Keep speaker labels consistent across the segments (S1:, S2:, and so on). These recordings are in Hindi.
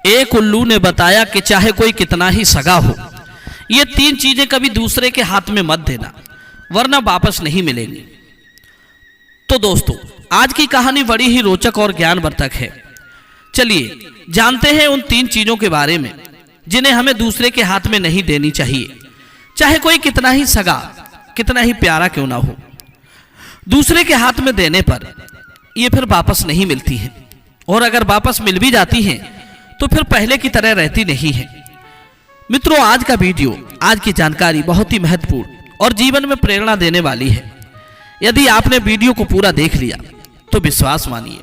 S1: एक उल्लू ने बताया कि चाहे कोई कितना ही सगा हो, ये 3 चीजें कभी दूसरे के हाथ में मत देना, वरना वापस नहीं मिलेंगी। तो दोस्तों, आज की कहानी बड़ी ही रोचक और ज्ञानवर्धक है। चलिए जानते हैं उन 3 चीजों के बारे में जिन्हें हमें दूसरे के हाथ में नहीं देनी चाहिए, चाहे कोई कितना ही सगा, कितना ही प्यारा क्यों ना हो। दूसरे के हाथ में देने पर ये फिर वापस नहीं मिलती है, और अगर वापस मिल भी जाती हैं तो फिर पहले की तरह रहती नहीं है। मित्रों, आज का वीडियो, आज की जानकारी बहुत ही महत्वपूर्ण और जीवन में प्रेरणा देने वाली है। यदि आपने वीडियो को पूरा देख लिया तो विश्वास मानिए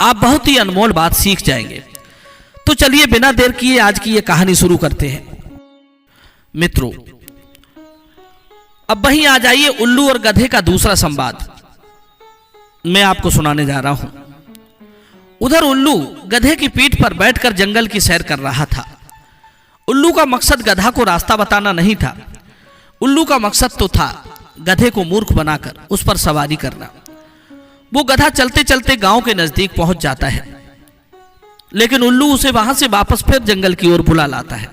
S1: आप बहुत ही अनमोल बात सीख जाएंगे। तो चलिए बिना देर किए आज की ये कहानी शुरू करते हैं। मित्रों, अब वहीं आ जाइए उल्लू और गधे का दूसरा संवाद मैं आपको सुनाने जा रहा हूं। उधर उल्लू गधे की पीठ पर बैठकर जंगल की सैर कर रहा था। उल्लू का मकसद गधा को रास्ता बताना नहीं था। उल्लू का मकसद तो था गधे को मूर्ख बनाकर उस पर सवारी करना। वो गधा चलते चलते गांव के नजदीक पहुंच जाता है, लेकिन उल्लू उसे वहां से वापस फिर जंगल की ओर बुला लाता है।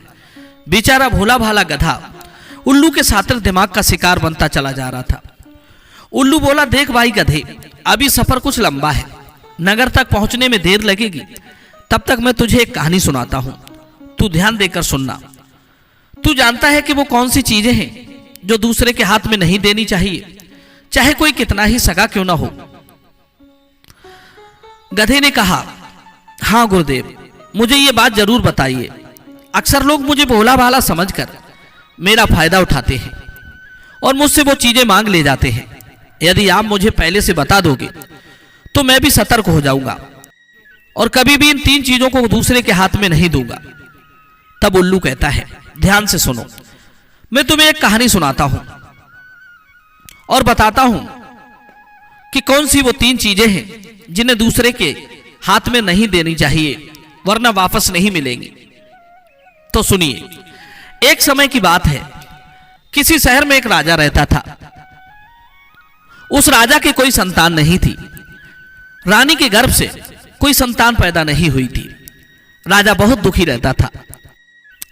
S1: बेचारा भोला भाला गधा उल्लू के सातिर दिमाग का शिकार बनता चला जा रहा था। उल्लू बोला, देख भाई गधे, अभी सफर कुछ लंबा है, नगर तक पहुंचने में देर लगेगी। तब तक मैं तुझे एक कहानी सुनाता हूं, तू ध्यान देकर सुनना। तू जानता है कि वो कौन सी चीजें हैं जो दूसरे के हाथ में नहीं देनी चाहिए, चाहे कोई कितना ही सगा क्यों ना हो। गधे ने कहा, हाँ गुरुदेव, मुझे ये बात जरूर बताइए। अक्सर लोग मुझे भोला भाला समझकर मेरा फायदा उठाते हैं और मुझसे वो चीजें मांग ले जाते हैं। यदि आप मुझे पहले से बता दोगे तो मैं भी सतर्क हो जाऊंगा और कभी भी इन 3 चीजों को दूसरे के हाथ में नहीं दूंगा। तब उल्लू कहता है, ध्यान से सुनो, मैं तुम्हें एक कहानी सुनाता हूं और बताता हूं कि कौन सी वो 3 चीजें हैं जिन्हें दूसरे के हाथ में नहीं देनी चाहिए, वरना वापस नहीं मिलेंगी। तो सुनिए, एक समय की बात है, किसी शहर में एक राजा रहता था। उस राजा की कोई संतान नहीं थी। रानी के गर्भ से कोई संतान पैदा नहीं हुई थी। राजा बहुत दुखी रहता था।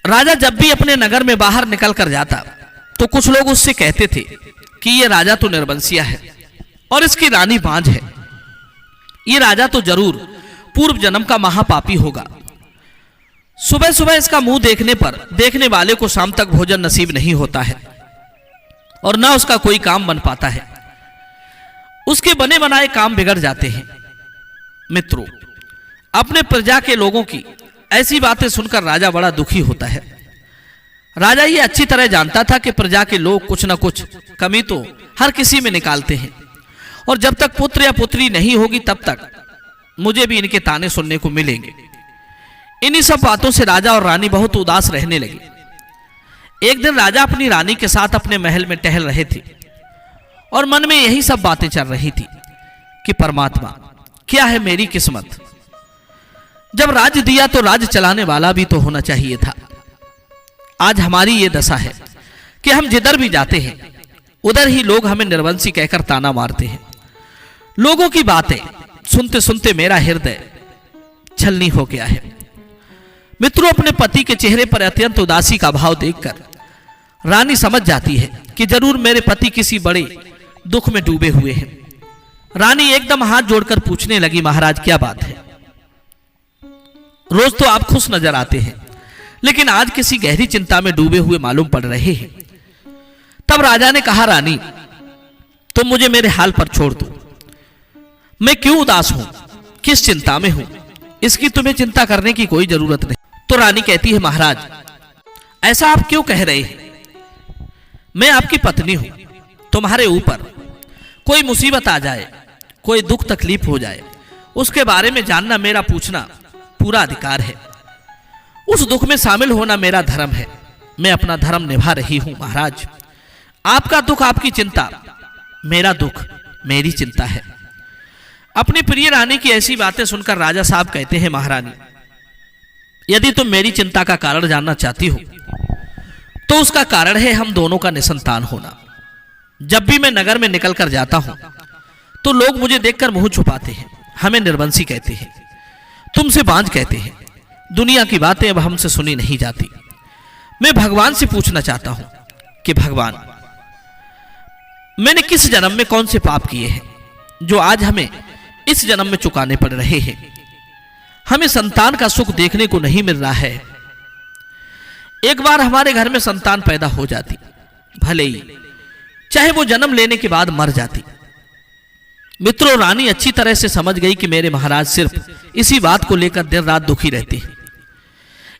S1: राजा जब भी अपने नगर में बाहर निकल कर जाता तो कुछ लोग उससे कहते थे कि ये राजा तो निर्वंशिया है और इसकी रानी बांझ है। ये राजा तो जरूर पूर्व जन्म का महापापी होगा। सुबह सुबह इसका मुंह देखने पर देखने वाले को शाम तक भोजन नसीब नहीं होता है और ना उसका कोई काम बन पाता है। उसके बने बनाए काम बिगड़ जाते हैं। मित्रों, अपने प्रजा के लोगों की ऐसी बातें सुनकर राजा बड़ा दुखी होता है। राजा ये अच्छी तरह जानता था कि प्रजा के लोग कुछ न कुछ कमी तो हर किसी में निकालते हैं और जब तक पुत्र या पुत्री नहीं होगी तब तक मुझे भी इनके ताने सुनने को मिलेंगे। इन्हीं सब बातों से राजा और रानी बहुत उदास रहने लगे। एक दिन राजा अपनी रानी के साथ अपने महल में टहल रहे थे और मन में यही सब बातें चल रही थी कि परमात्मा, क्या है मेरी किस्मत। जब राज्य दिया तो राज्य चलाने वाला भी तो होना चाहिए था। आज हमारी ये दशा है कि हम जिधर भी जाते हैं उधर ही लोग हमें निर्वंशी कहकर ताना मारते हैं। लोगों की बातें सुनते सुनते मेरा हृदय छलनी हो गया है। मित्रों, अपने पति के चेहरे पर अत्यंत उदासी का भाव देखकर रानी समझ जाती है कि जरूर मेरे पति किसी बड़े दुख में डूबे हुए हैं। रानी एकदम हाथ जोड़कर पूछने लगी, महाराज क्या बात है? रोज तो आप खुश नजर आते हैं, लेकिन आज किसी गहरी चिंता में डूबे हुए मालूम पड़ रहे हैं। तब राजा ने कहा, रानी तुम मुझे मेरे हाल पर छोड़ दो। मैं क्यों उदास हूं, किस चिंता में हूं, इसकी तुम्हें चिंता करने की कोई जरूरत नहीं। तो रानी कहती है, महाराज ऐसा आप क्यों कह रहे हैं? मैं आपकी पत्नी हूं। तुम्हारे ऊपर कोई मुसीबत आ जाए, कोई दुख तकलीफ हो जाए, उसके बारे में जानना, मेरा पूछना पूरा अधिकार है। उस दुख में शामिल होना मेरा धर्म है। मैं अपना धर्म निभा रही हूं महाराज। आपका दुख आपकी चिंता, मेरा दुख मेरी चिंता है। अपनी प्रिय रानी की ऐसी बातें सुनकर राजा साहब कहते हैं, महारानी यदि तुम मेरी चिंता का कारण जानना चाहती हो तो उसका कारण है हम दोनों का निसंतान होना। जब भी मैं नगर में निकल कर जाता हूं तो लोग मुझे देखकर मुंह छुपाते हैं, हमें निर्वंशी कहते हैं। तुमसे बांझ कहते हैं। दुनिया की बातें अब हमसे सुनी नहीं जाती। मैं भगवान से पूछना चाहता हूं कि भगवान, मैंने किस जन्म में कौन से पाप किए हैं जो आज हमें इस जन्म में चुकाने पड़ रहे हैं। हमें संतान का सुख देखने को नहीं मिल रहा है। एक बार हमारे घर में संतान पैदा हो जाती, भले ही चाहे वो जन्म लेने के बाद मर जाती। मित्रों, रानी अच्छी तरह से समझ गई कि मेरे महाराज सिर्फ इसी बात को लेकर दिन रात दुखी रहते हैं,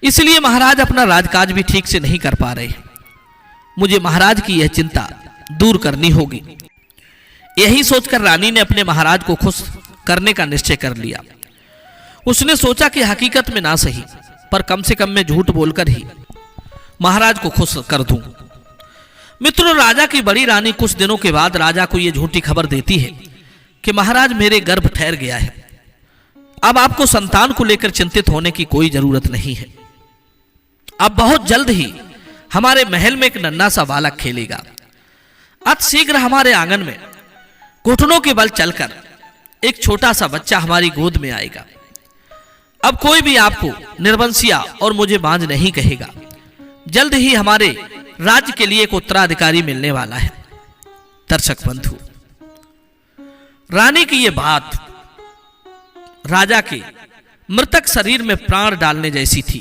S1: इसलिए महाराज अपना राजकाज भी ठीक से नहीं कर पा रहे। मुझे महाराज की यह चिंता दूर करनी होगी। यही सोचकर रानी ने अपने महाराज को खुश करने का निश्चय कर लिया। उसने सोचा कि हकीकत में ना सही, पर कम से कम मैं झूठ बोलकर ही महाराज को खुश कर दूं। मित्रों, राजा की बड़ी रानी कुछ दिनों के बाद राजा को यह झूठी खबर देती है कि महाराज, मेरे गर्भ ठहर गया है। अब आपको संतान को लेकर चिंतित होने की कोई जरूरत नहीं है। अब बहुत जल्द ही हमारे महल में एक नन्हा सा बालक खेलेगा। अति शीघ्र हमारे आंगन में घुटनों के बल चलकर एक छोटा सा बच्चा हमारी गोद में आएगा। अब कोई भी आपको निर्वंशिया और मुझे बांझ नहीं कहेगा। जल्द ही हमारे राज्य के लिए एक उत्तराधिकारी मिलने वाला है। दर्शक बंधु, रानी की यह बात राजा के मृतक शरीर में प्राण डालने जैसी थी।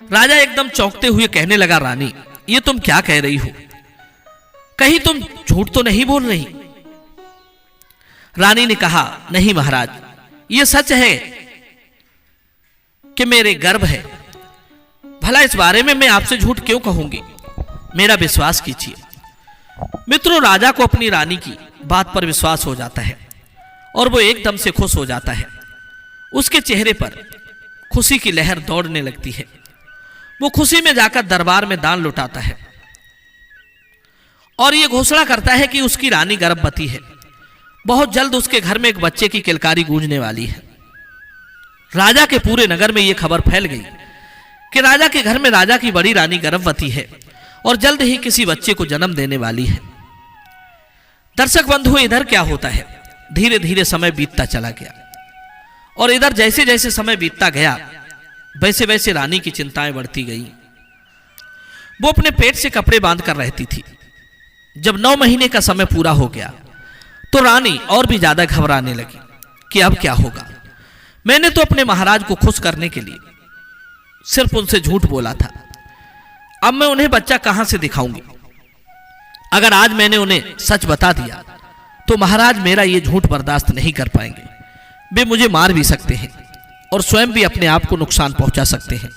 S1: राजा एकदम चौंकते हुए कहने लगा, रानी, ये तुम क्या कह रही हो? कहीं तुम झूठ तो नहीं बोल रही? रानी ने कहा, नहीं महाराज, ये सच है कि मेरे गर्भ है। भला इस बारे में मैं आपसे झूठ क्यों कहूंगी? मेरा विश्वास कीजिए। मित्रों, राजा को अपनी रानी की बात पर विश्वास हो जाता है और वो एकदम से खुश हो जाता है। उसके चेहरे पर खुशी की लहर दौड़ने लगती है। वो खुशी में जाकर दरबार में दान लुटाता है और ये घोषणा करता है कि उसकी रानी गर्भवती है। बहुत जल्द उसके घर में एक बच्चे की किलकारी गूंजने वाली है। राजा के पूरे नगर में यह खबर फैल गई कि राजा के घर में राजा की बड़ी रानी गर्भवती है और जल्द ही किसी बच्चे को जन्म देने वाली है। दर्शक बंधु, इधर क्या होता है, धीरे धीरे समय बीतता चला गया और इधर जैसे जैसे समय बीतता गया वैसे वैसे रानी की चिंताएं बढ़ती गईं। वो अपने पेट से कपड़े बांध कर रहती थी। जब 9 महीने का समय पूरा हो गया तो रानी और भी ज्यादा घबराने लगी कि अब क्या होगा। मैंने तो अपने महाराज को खुश करने के लिए सिर्फ उनसे झूठ बोला था। अब मैं उन्हें बच्चा कहां से दिखाऊंगी? अगर आज मैंने उन्हें सच बता दिया तो महाराज मेरा ये झूठ बर्दाश्त नहीं कर पाएंगे। वे मुझे मार भी सकते हैं और स्वयं भी अपने आप को नुकसान पहुंचा सकते हैं।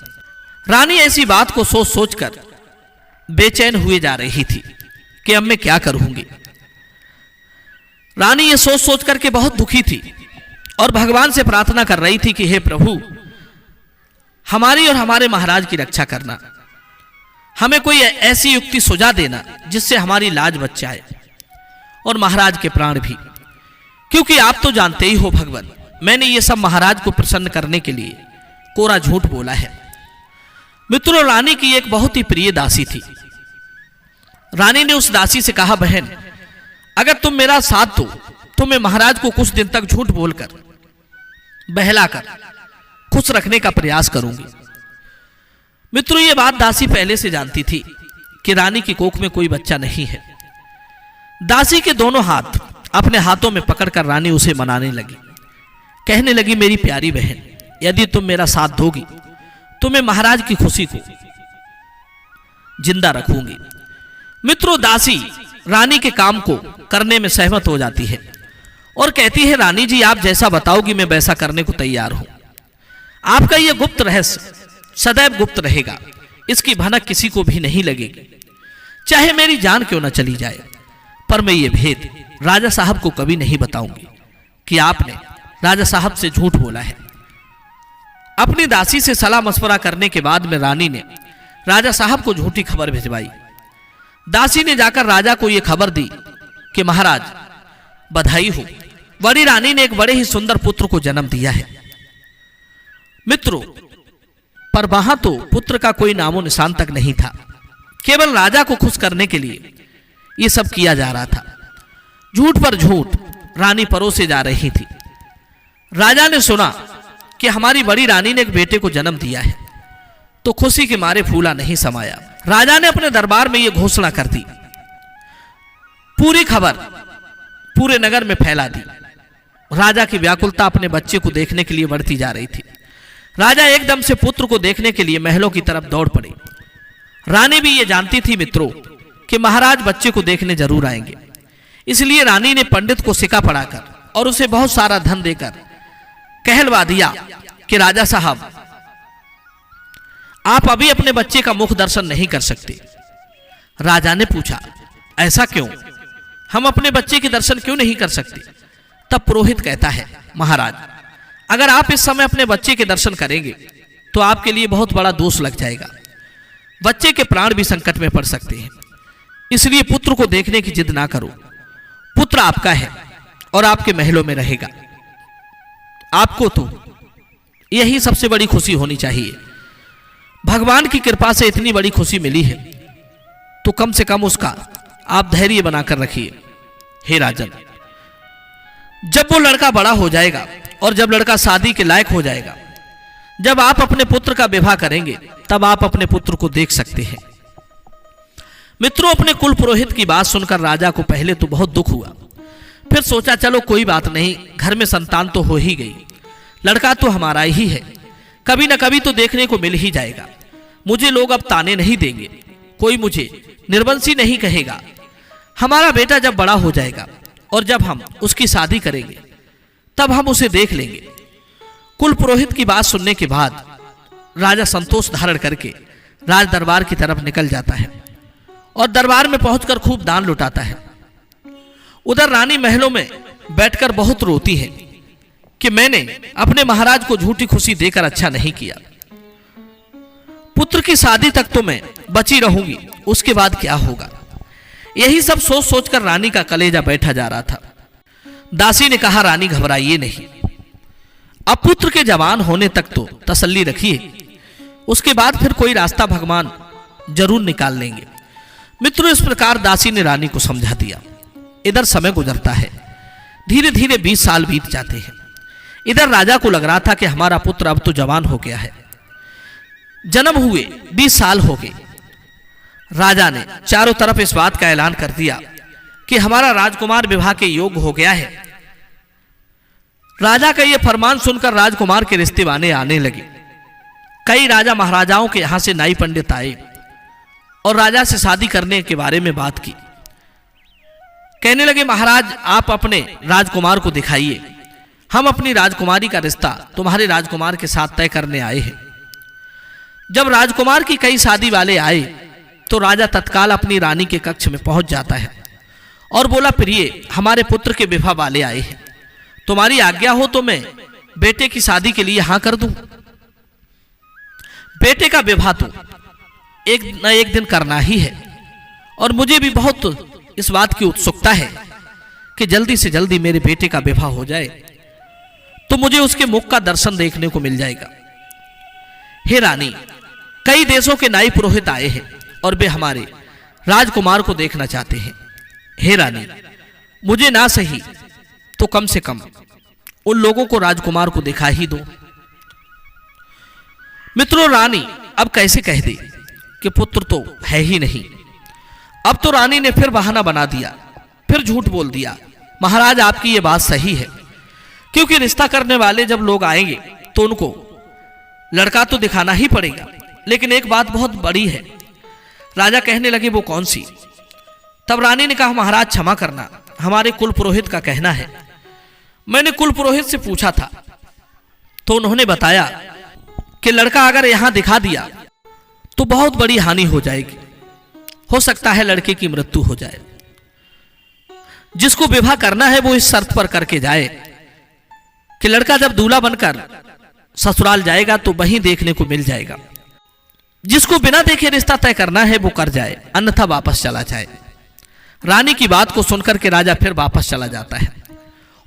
S1: रानी ऐसी बात को सोच सोचकर बेचैन हुए जा रही थी कि अब मैं क्या करूंगी। रानी ये सोच सोच करके बहुत दुखी थी और भगवान से प्रार्थना कर रही थी कि हे प्रभु, हमारी और हमारे महाराज की रक्षा करना। हमें कोई ऐसी युक्ति सुझा देना जिससे हमारी लाज बच जाए और महाराज के प्राण भी। क्योंकि आप तो जानते ही हो भगवान, मैंने ये सब महाराज को प्रसन्न करने के लिए कोरा झूठ बोला है। मित्रों, रानी की एक बहुत ही प्रिय दासी थी। रानी ने उस दासी से कहा, बहन, अगर तुम मेरा साथ दो तो मैं महाराज को कुछ दिन तक झूठ बोलकर बहलाकर खुश रखने का प्रयास करूंगी। मित्रों, ये बात दासी पहले से जानती थी कि रानी की कोख में कोई बच्चा नहीं है। दासी के दोनों हाथ अपने हाथों में पकड़कर रानी उसे मनाने लगी। कहने लगी, मेरी प्यारी बहन, यदि तुम मेरा साथ दोगी तो मैं महाराज की खुशी को जिंदा रखूंगी। मित्रों, दासी रानी के काम को करने में सहमत हो जाती है और कहती है, रानी जी, आप जैसा बताओगी मैं वैसा करने को तैयार हूं। आपका यह गुप्त रहस्य सदैव गुप्त रहेगा, इसकी भनक किसी को भी नहीं लगेगी, चाहे मेरी जान क्यों न चली जाए। पर मैं ये भेद राजा साहब को कभी नहीं बताऊंगी कि आपने राजा साहब से झूठ बोला है। अपनी दासी से सलाह मशवरा करने के बाद में रानी ने राजा साहब को झूठी खबर भिजवाई। दासी ने जाकर राजा को यह खबर दी कि महाराज, बधाई हो, बड़ी रानी ने एक बड़े ही सुंदर पुत्र को जन्म दिया है। मित्रों, पर वहां तो पुत्र का कोई नामो निशान तक नहीं था। केवल राजा को खुश करने के लिए यह सब किया जा रहा था। झूठ पर झूठ रानी परोसे जा रही थी। राजा ने सुना कि हमारी बड़ी रानी ने एक बेटे को जन्म दिया है, तो खुशी के मारे फूला नहीं समाया। राजा ने अपने दरबार में यह घोषणा कर दी। पूरी खबर पूरे नगर में फैला दी। राजा की व्याकुलता अपने बच्चे को देखने के लिए बढ़ती जा रही थी। राजा एकदम से पुत्र को देखने के लिए महलों की तरफ दौड़ पड़े। रानी भी ये जानती थी मित्रों कि महाराज बच्चे को देखने जरूर आएंगे, इसलिए रानी ने पंडित को सिक्का पढ़ाकर और उसे बहुत सारा धन देकर कहलवा दिया कि राजा साहब, आप अभी अपने बच्चे का मुख दर्शन नहीं कर सकते। राजा ने पूछा, ऐसा क्यों? हम अपने बच्चे के दर्शन क्यों नहीं कर सकते? तब पुरोहित कहता है, महाराज, अगर आप इस समय अपने बच्चे के दर्शन करेंगे तो आपके लिए बहुत बड़ा दोष लग जाएगा। बच्चे के प्राण भी संकट में पड़ सकते हैं, इसलिए पुत्र को देखने की जिद ना करो। पुत्र आपका है और आपके महलों में रहेगा। आपको तो यही सबसे बड़ी खुशी होनी चाहिए। भगवान की कृपा से इतनी बड़ी खुशी मिली है, तो कम से कम उसका आप धैर्य बनाकर रखिए। हे राजन, जब वो लड़का बड़ा हो जाएगा और जब लड़का शादी के लायक हो जाएगा, जब आप अपने पुत्र का विवाह करेंगे, तब आप अपने पुत्र को देख सकते हैं। मित्रों, अपने कुल पुरोहित की बात सुनकर राजा को पहले तो बहुत दुख हुआ। फिर सोचा, चलो कोई बात नहीं, घर में संतान तो हो ही गई, लड़का तो हमारा ही है, कभी न कभी तो देखने को मिल ही जाएगा। मुझे लोग अब ताने नहीं देंगे, कोई मुझे निर्वंशी नहीं कहेगा। हमारा बेटा जब बड़ा हो जाएगा और जब हम उसकी शादी करेंगे, तब हम उसे देख लेंगे। कुल पुरोहित की बात सुनने के बाद राजा संतोष धारण करके राज दरबार की तरफ निकल जाता है और दरबार में पहुंचकर खूब दान लुटाता है। उधर रानी महलों में बैठकर बहुत रोती है कि मैंने अपने महाराज को झूठी खुशी देकर अच्छा नहीं किया। पुत्र की शादी तक तो मैं बची रहूंगी, उसके बाद क्या होगा? यही सब सोच सोचकर रानी का कलेजा बैठा जा रहा था। दासी ने कहा, रानी घबराइए नहीं, अब पुत्र के जवान होने तक तो तसल्ली रखिए, उसके बाद फिर कोई रास्ता भगवान जरूर निकाल लेंगे। मित्रों, इस प्रकार दासी ने रानी को समझा दिया। इधर समय गुजरता है, धीरे धीरे 20 साल बीत जाते हैं। इधर राजा को लग रहा था कि हमारा पुत्र अब तो जवान हो गया है। जन्म हुए 20 साल हो गए। राजा ने चारों तरफ इस बात का ऐलान कर दिया कि हमारा राजकुमार विवाह के योग्य हो गया है। राजा का यह फरमान सुनकर राजकुमार के रिश्ते वाने आने लगे। कई राजा महाराजाओं के यहां से नाई पंडित आए और राजा से शादी करने के बारे में बात की। कहने लगे, महाराज आप अपने राजकुमार को दिखाइए, हम अपनी राजकुमारी का रिश्ता तुम्हारे राजकुमार के साथ तय करने आए हैं। जब राजकुमार की कई शादी वाले आए तो राजा तत्काल अपनी रानी के कक्ष में पहुंच जाता है और बोला, प्रिय, हमारे पुत्र के विवाह वाले आए हैं, तुम्हारी आज्ञा हो तो मैं बेटे की शादी के लिए हां कर दूं। बेटे का विवाह तो एक न एक दिन करना ही है और मुझे भी बहुत इस बात की उत्सुकता है कि जल्दी से जल्दी मेरे बेटे का विवाह हो जाए, तो मुझे उसके मुख का दर्शन देखने को मिल जाएगा। हे रानी, कई देशों के नाई पुरोहित आए हैं और वे हमारे राजकुमार को देखना चाहते हैं। हे रानी, मुझे ना सही तो कम से कम उन लोगों को राजकुमार को दिखा ही दो। मित्रों, रानी अब कैसे कह दे कि पुत्र तो है ही नहीं। अब तो रानी ने फिर बहाना बना दिया, फिर झूठ बोल दिया। महाराज, आपकी ये बात सही है, क्योंकि रिश्ता करने वाले जब लोग आएंगे तो उनको लड़का तो दिखाना ही पड़ेगा, लेकिन एक बात बहुत बड़ी है। राजा कहने लगे, वो कौन सी? तब रानी ने कहा, महाराज क्षमा करना, हमारे कुल पुरोहित का कहना है। मैंने कुल पुरोहित से पूछा था तो उन्होंने बताया कि लड़का अगर यहां दिखा दिया तो बहुत बड़ी हानि हो जाएगी, हो सकता है लड़के की मृत्यु हो जाए। जिसको विवाह करना है वो इस शर्त पर करके जाए कि लड़का जब दूल्हा बनकर ससुराल जाएगा तो वहीं देखने को मिल जाएगा। जिसको बिना देखे रिश्ता तय करना है वो कर जाए, अन्यथा वापस चला जाए। रानी की बात को सुनकर के राजा फिर वापस चला जाता है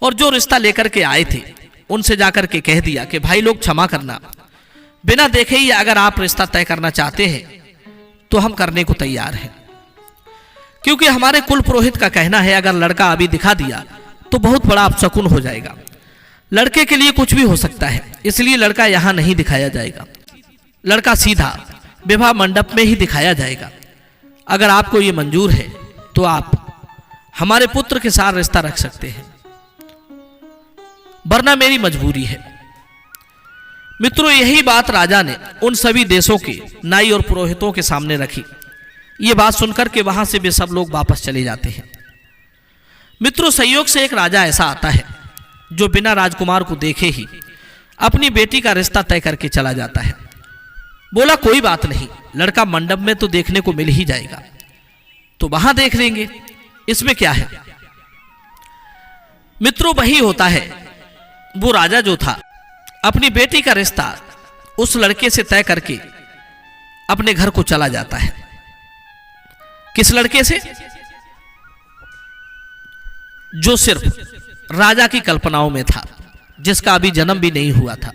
S1: और जो रिश्ता लेकर के आए थे उनसे जाकर के कह दिया कि भाई लोग क्षमा करना, बिना देखे ही अगर आप रिश्ता तय करना चाहते हैं तो हम करने को तैयार हैं, क्योंकि हमारे कुल पुरोहित का कहना है अगर लड़का अभी दिखा दिया तो बहुत बड़ा अपशकुन हो जाएगा। लड़के के लिए कुछ भी हो सकता है, इसलिए लड़का यहाँ नहीं दिखाया जाएगा। लड़का सीधा विवाह मंडप में ही दिखाया जाएगा। अगर आपको ये मंजूर है तो आप हमारे पुत्र के साथ रिश्ता रख सकते हैं, वरना मेरी मजबूरी है। मित्रों, यही बात राजा ने उन सभी देशों के नाई और पुरोहितों के सामने रखी। ये बात सुनकर के वहां से वे सब लोग वापस चले जाते हैं। मित्रों, संयोग से एक राजा ऐसा आता है जो बिना राजकुमार को देखे ही अपनी बेटी का रिश्ता तय करके चला जाता है। बोला कोई बात नहीं, लड़का मंडप में तो देखने को मिल ही जाएगा, तो वहां देख लेंगे, इसमें क्या है। मित्रों, वही होता है, वो राजा जो था अपनी बेटी का रिश्ता उस लड़के से तय करके अपने घर को चला जाता है। किस लड़के से? जो सिर्फ राजा की कल्पनाओं में था, जिसका अभी जन्म भी नहीं हुआ था।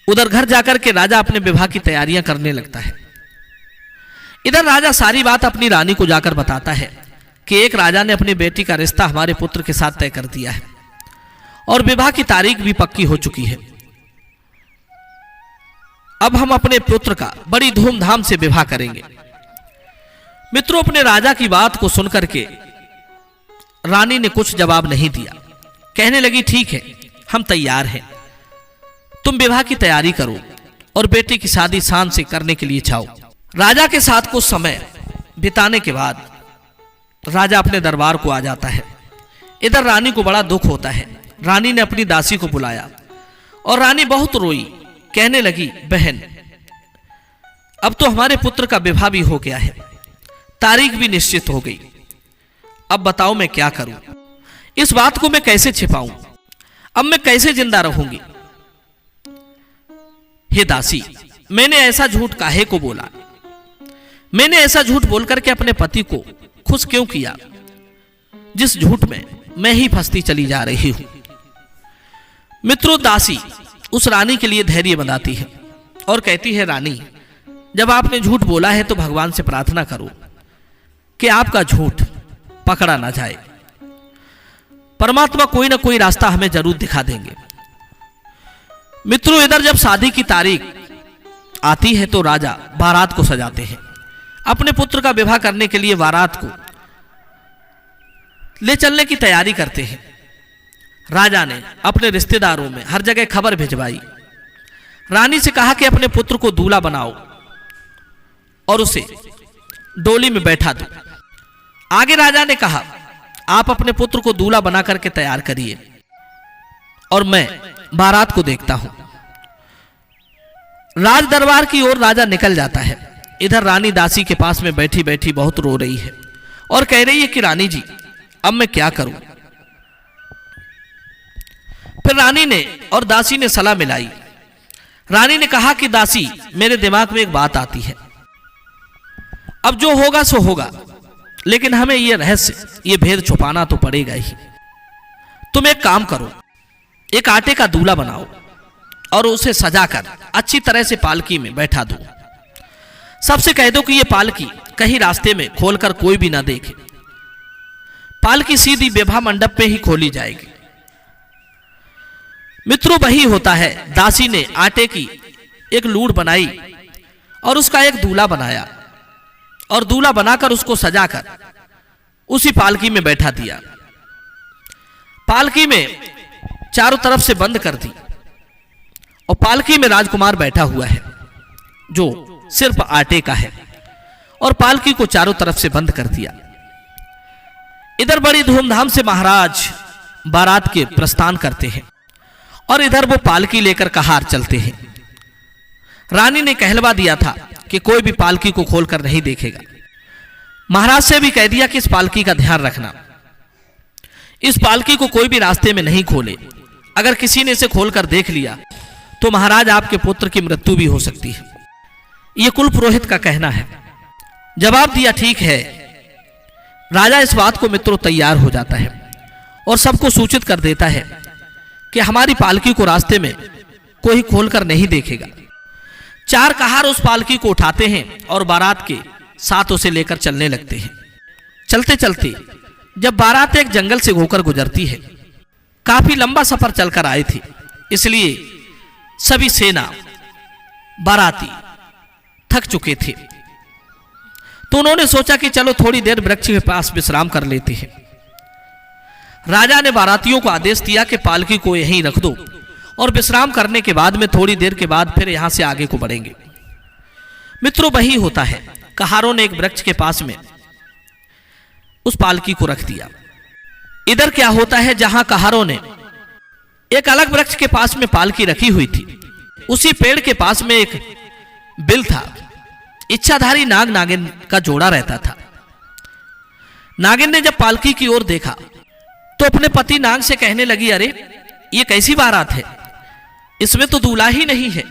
S1: उधर घर जाकर के राजा अपने विवाह की तैयारियां करने लगता है। इधर राजा सारी बात अपनी रानी को जाकर बताता है कि एक राजा ने अपनी बेटी का रिश्ता हमारे पुत्र के साथ तय कर दिया है और विवाह की तारीख भी पक्की हो चुकी है। अब हम अपने पुत्र का बड़ी धूमधाम से विवाह करेंगे। मित्रों, अपने राजा की बात को सुनकर के रानी ने कुछ जवाब नहीं दिया। कहने लगी, ठीक है, हम तैयार हैं, तुम विवाह की तैयारी करो और बेटी की शादी शान से करने के लिए चाहो। राजा के साथ कुछ समय बिताने के बाद राजा अपने दरबार को आ जाता है। इधर रानी को बड़ा दुख होता है। रानी ने अपनी दासी को बुलाया और रानी बहुत रोई। कहने लगी, बहन, अब तो हमारे पुत्र का विवाह भी हो गया है, तारीख भी निश्चित हो गई। अब बताओ मैं क्या करूं? इस बात को मैं कैसे छिपाऊं? अब मैं कैसे जिंदा रहूंगी? हे दासी, मैंने ऐसा झूठ काहे को बोला? मैंने ऐसा झूठ बोलकर के अपने पति को खुश क्यों किया, जिस झूठ में मैं ही फंसती चली जा रही हूं। मित्रों, दासी उस रानी के लिए धैर्य बनाती है और कहती है, रानी, जब आपने झूठ बोला है तो भगवान से प्रार्थना करो कि आपका झूठ पकड़ा ना जाए। परमात्मा कोई ना कोई रास्ता हमें जरूर दिखा देंगे। मित्रों, इधर जब शादी की तारीख आती है तो राजा बारात को सजाते हैं। अपने पुत्र का विवाह करने के लिए बारात को ले चलने की तैयारी करते हैं। राजा ने अपने रिश्तेदारों में हर जगह खबर भिजवाई। रानी से कहा कि अपने पुत्र को दूल्हा बनाओ और उसे डोली में बैठा दो। आगे राजा ने कहा, आप अपने पुत्र को दूल्हा बना करके तैयार करिए और मैं बारात को देखता हूं। राज दरबार की ओर राजा निकल जाता है। इधर रानी दासी के पास में बैठी बैठी बहुत रो रही है और कह रही है कि रानी जी, अब मैं क्या करूं? फिर रानी ने और दासी ने सलाह मिलाई। रानी ने कहा कि दासी, मेरे दिमाग में एक बात आती है। अब जो होगा सो होगा, लेकिन हमें यह रहस्य, यह भेद छुपाना तो पड़ेगा ही। तुम एक काम करो, एक आटे का दूल्हा बनाओ और उसे सजाकर अच्छी तरह से पालकी में बैठा दो। सबसे कह दो कि यह पालकी कहीं रास्ते में खोलकर कोई भी ना देखे। पालकी सीधी विवाह मंडप में ही खोली जाएगी। मित्रों, वही होता है, दासी ने आटे की एक लूड़ बनाई और उसका एक दूल्हा बनाया और दूल्हा बनाकर उसको सजाकर उसी पालकी में बैठा दिया। पालकी में चारों तरफ से बंद कर दी और पालकी में राजकुमार बैठा हुआ है जो सिर्फ आटे का है और पालकी को चारों तरफ से बंद कर दिया। इधर बड़ी धूमधाम से महाराज बारात के प्रस्थान करते हैं और इधर वो पालकी लेकर कहार चलते हैं। रानी ने कहलवा दिया था कि कोई भी पालकी को खोलकर नहीं देखेगा। महाराज से भी कह दिया कि इस पालकी का ध्यान रखना, इस पालकी को कोई भी रास्ते में नहीं खोले। अगर किसी ने इसे खोलकर देख लिया तो महाराज आपके पुत्र की मृत्यु भी हो सकती है। यह कुल पुरोहित का कहना है। जवाब दिया, ठीक है। राजा इस बात को मित्रों तैयार हो जाता है और सबको सूचित कर देता है कि हमारी पालकी को रास्ते में कोई खोलकर नहीं देखेगा। चार कहार उस पालकी को उठाते हैं और बारात के साथ उसे लेकर चलने लगते हैं। चलते चलते जब बारात एक जंगल से होकर गुजरती है काफी लंबा सफर चलकर आए थे, इसलिए सभी सेना बाराती थक चुके थे। तो उन्होंने सोचा कि चलो थोड़ी देर वृक्ष के पास विश्राम कर लेते हैं। राजा ने बारातियों को आदेश दिया कि पालकी को यहीं रख दो और विश्राम करने के बाद में थोड़ी देर के बाद फिर यहां से आगे को बढ़ेंगे। मित्रों, वही होता है। कहारों ने एक वृक्ष के पास में उस पालकी को रख दिया। इधर क्या होता है, जहां कहारों ने एक अलग वृक्ष के पास में पालकी रखी हुई थी, उसी पेड़ के पास में एक बिल था। इच्छाधारी नाग नागिन का जोड़ा रहता था। नागिन ने जब पालकी की ओर देखा तो अपने पति नाग से कहने लगी, अरे ये कैसी बारात है, इसमें तो दूल्हा ही नहीं है।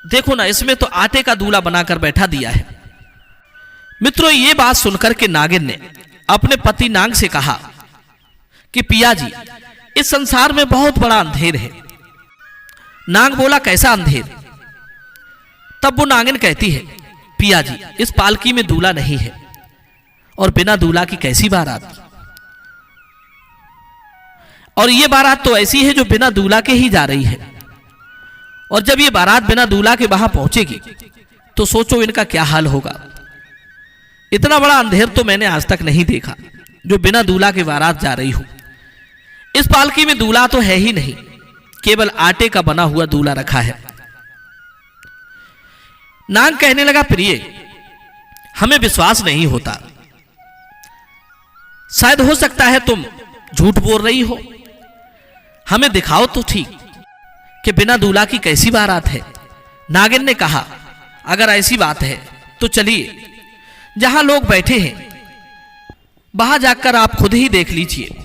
S1: देखो ना, इसमें तो आटे का दूल्हा बनाकर बैठा दिया है। मित्रों, ये बात सुनकर के नागिन ने अपने पति नाग से कहा कि पिया जी, इस संसार में बहुत बड़ा अंधेर है। नाग बोला, कैसा अंधेर? तब वो नागिन कहती है, पिया जी, इस पालकी में दूल्हा नहीं है और बिना दूल्हा की कैसी बारात? और ये बारात तो ऐसी है जो बिना दूल्हा के ही जा रही है, और जब ये बारात बिना दूल्हा के वहां पहुंचेगी तो सोचो इनका क्या हाल होगा। इतना बड़ा अंधेर तो मैंने आज तक नहीं देखा जो बिना दूल्हा के बारात जा रही हो। इस पालकी में दूल्हा तो है ही नहीं, केवल आटे का बना हुआ दूल्हा रखा है। नाग कहने लगा, प्रिय, हमें विश्वास नहीं होता। शायद हो सकता है तुम झूठ बोल रही हो। हमें दिखाओ तो ठीक कि बिना दूल्हा की कैसी बारात है। नागिन ने कहा, अगर ऐसी बात है तो चलिए, जहां लोग बैठे हैं वहां जाकर आप खुद ही देख लीजिए।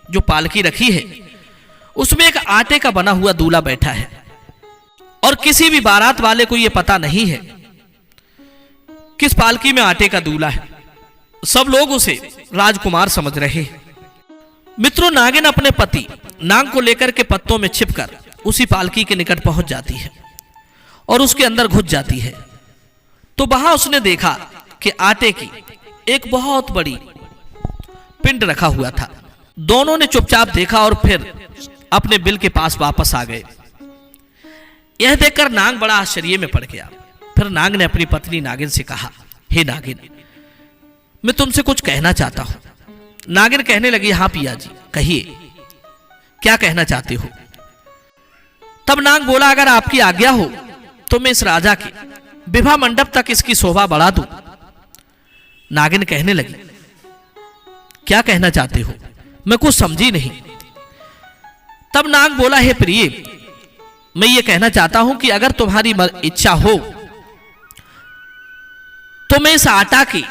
S1: जो पालकी रखी है उसमें एक आटे का बना हुआ दूल्हा बैठा है, और किसी भी बारात वाले को यह पता नहीं है किस पालकी में आटे का दूल्हा है। सब लोग उसे राजकुमार समझ रहे हैं। मित्रों, नागिन अपने पति नाग को लेकर के पत्तों में छिपकर उसी पालकी के निकट पहुंच जाती है और उसके अंदर घुस जाती है। तो वहां उसने देखा कि आटे की एक बहुत बड़ी पिंड रखा हुआ था। दोनों ने चुपचाप देखा और फिर अपने बिल के पास वापस आ गए। यह देखकर नाग बड़ा आश्चर्य में पड़ गया। फिर नाग ने अपनी पत्नी नागिन से कहा, हे नागिन, मैं तुमसे कुछ कहना चाहता हूं। नागिन कहने लगी, हाँ पिया जी, कहिए, क्या कहना चाहते हो? तब नाग बोला, अगर आपकी आज्ञा हो तो मैं इस राजा के विवाह मंडप तक इसकी शोभा बढ़ा दूं। नागिन कहने लगी, क्या कहना चाहते हो? मैं कुछ समझी नहीं। तब नाग बोला, हे प्रिय, मैं ये कहना चाहता हूं कि अगर तुम्हारी इच्छा हो तो मैं इस आटा की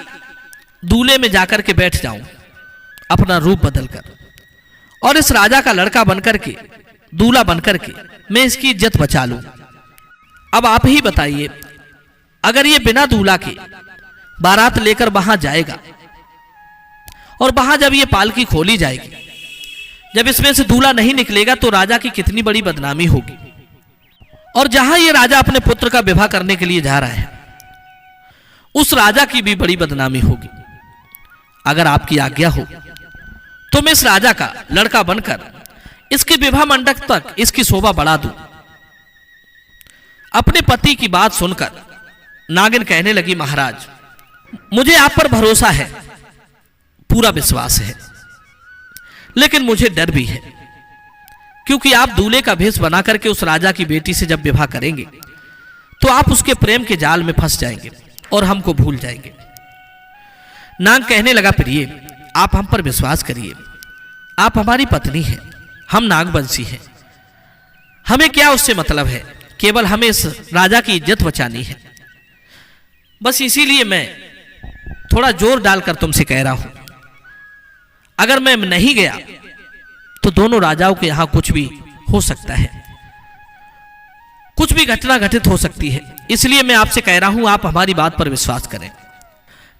S1: दूल्हे में जाकर के बैठ जाऊं, अपना रूप बदलकर, और इस राजा का लड़का बनकर के, दूल्हा बनकर के मैं इसकी इज्जत बचा लूं। अब आप ही बताइए, अगर ये बिना दूल्हा के बारात लेकर वहां जाएगा और वहां जब ये पालकी खोली जाएगी, जब इसमें से दूल्हा नहीं निकलेगा तो राजा की कितनी बड़ी बदनामी होगी। और जहां ये राजा अपने पुत्र का विवाह करने के लिए जा रहा है, उस राजा की भी बड़ी बदनामी होगी। अगर आपकी आज्ञा हो तो मैं इस राजा का लड़का बनकर इसके विवाह मंडप तक इसकी शोभा बढ़ा दूं। अपने पति की बात सुनकर नागिन कहने लगी, महाराज, मुझे आप पर भरोसा है, पूरा विश्वास है, लेकिन मुझे डर भी है, क्योंकि आप दूल्हे का भेष बना करके उस राजा की बेटी से जब विवाह करेंगे तो आप उसके प्रेम के जाल में फंस जाएंगे और हमको भूल जाएंगे। नाग कहने लगा, प्रिय, आप हम पर विश्वास करिए, आप हमारी पत्नी हैं, हम नागवंशी हैं, हमें क्या उससे मतलब है, केवल हमें इस राजा की इज्जत बचानी है। बस इसीलिए मैं थोड़ा जोर डालकर तुमसे कह रहा हूं, अगर मैं नहीं गया तो दोनों राजाओं के यहां कुछ भी हो सकता है, कुछ भी घटना घटित हो सकती है। इसलिए मैं आपसे कह रहा हूं, आप हमारी बात पर विश्वास करें।